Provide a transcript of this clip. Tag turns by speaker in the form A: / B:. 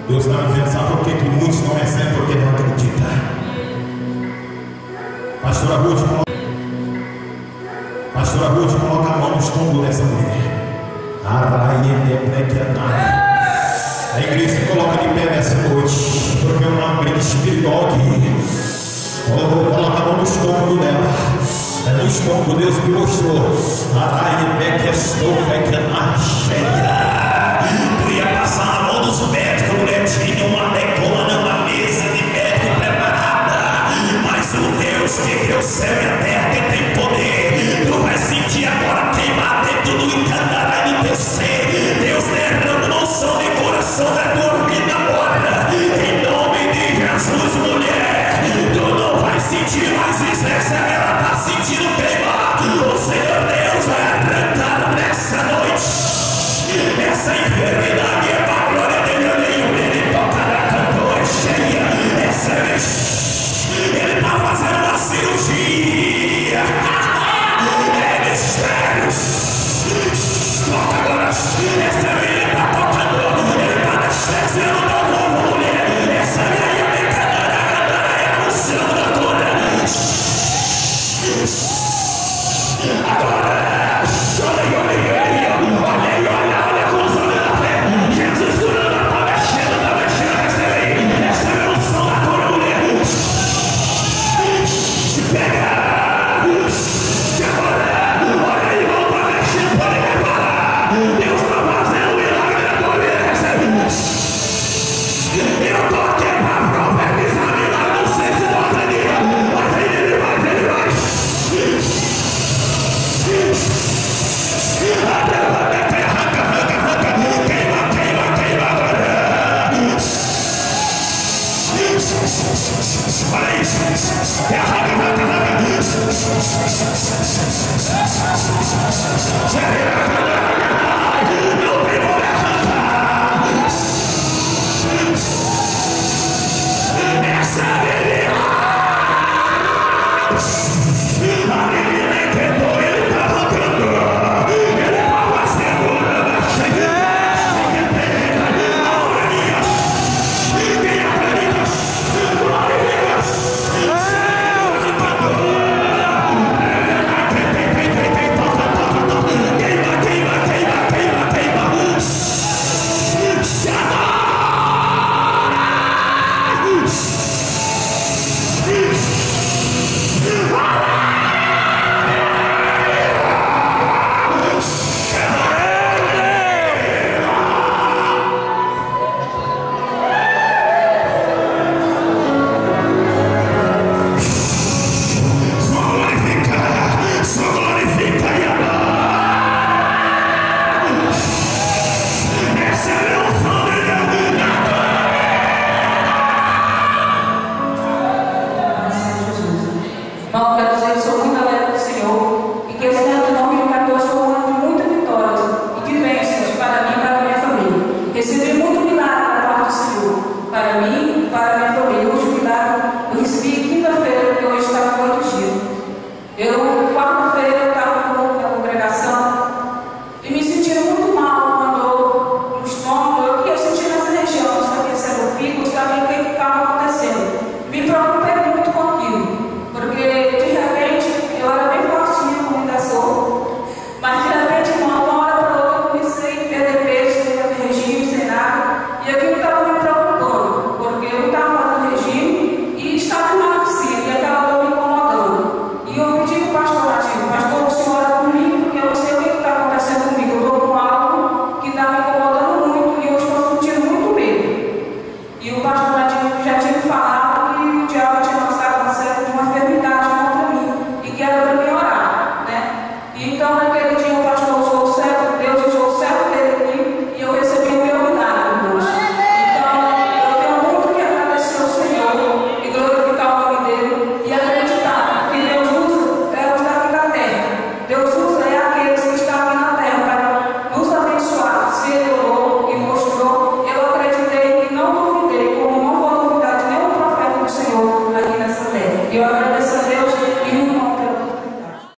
A: Deus está me dizendo, sabe por que muitos não recebem? Porque não acreditam. Pastora Ruth, coloca a mão no estômago dessa mulher. A igreja se coloca de pé nessa noite, porque é uma briga espiritual aqui. Coloca a mão no estômago dela. É no estômago, Deus me mostrou. Tu ia passar na mão dos médicos, a mulher tinha uma decona, uma mesa de médico preparada. Mas o Deus que criou o céu e a terra, que tem poder, tu vai sentir agora queimar dentro do encandará do teu ser. Deus derrama não som de coração da tua vida agora. Em nome de Jesus, mulher, tu não vai sentir mais isso. Ela está sentindo queimar. O Senhor Deus vai arrancar nessa noite essa enfermidade. É para a glória dele. Ele tocará, cantor, é cheia. Essa é ele está fazendo uma cirurgia. É mistérios. Toca agora. Essa ele está tocando. Ele está descendo da nova mulher. Essa é a mecanara, anunciando a dona. Agora, olha, cruzando na fé. Jesus curando, tá mexendo, recebe aí. Essa é a unção da tua mulher. Se pega. Agora, olha aí, não tá mexendo, pode reparar. Deus tá fazendo milagre na tua vida, recebe. Eu tô aqui pra profetizar milagre, não sei se tu acredita, mas ele vai. Olha isso. Não tem como arrancar. Essa beleza. A menina entendeu, ele está arrancando. Ele está fazendo.
B: e para a minha família. O último milagre eu recebi quinta-feira, que hoje está no 8 dias. Quarta-feira, eu estava no grupo da congregação e me sentindo muito mal, uma dor no estômago, que eu senti nessa região, não sabia se era o fígado, não sabia o que estava acontecendo. Me preocupei muito com aquilo, porque de repente eu era bem fortinha, como ainda sou, mas de repente, uma hora para outra, eu comecei a perder peso, sem fazer regime, sem nada, e aquilo estava me preocupando, porque eu estava fazendo regime e estava emagrecido, e aquela dor me incomodando. E eu pedi para o pastor Nativo: pastor, o senhor ora comigo, porque eu não sei o que está acontecendo comigo, eu estou com algo que está me incomodando muito e eu estou sentindo muito medo. E o pastor Nativo já tinha me falado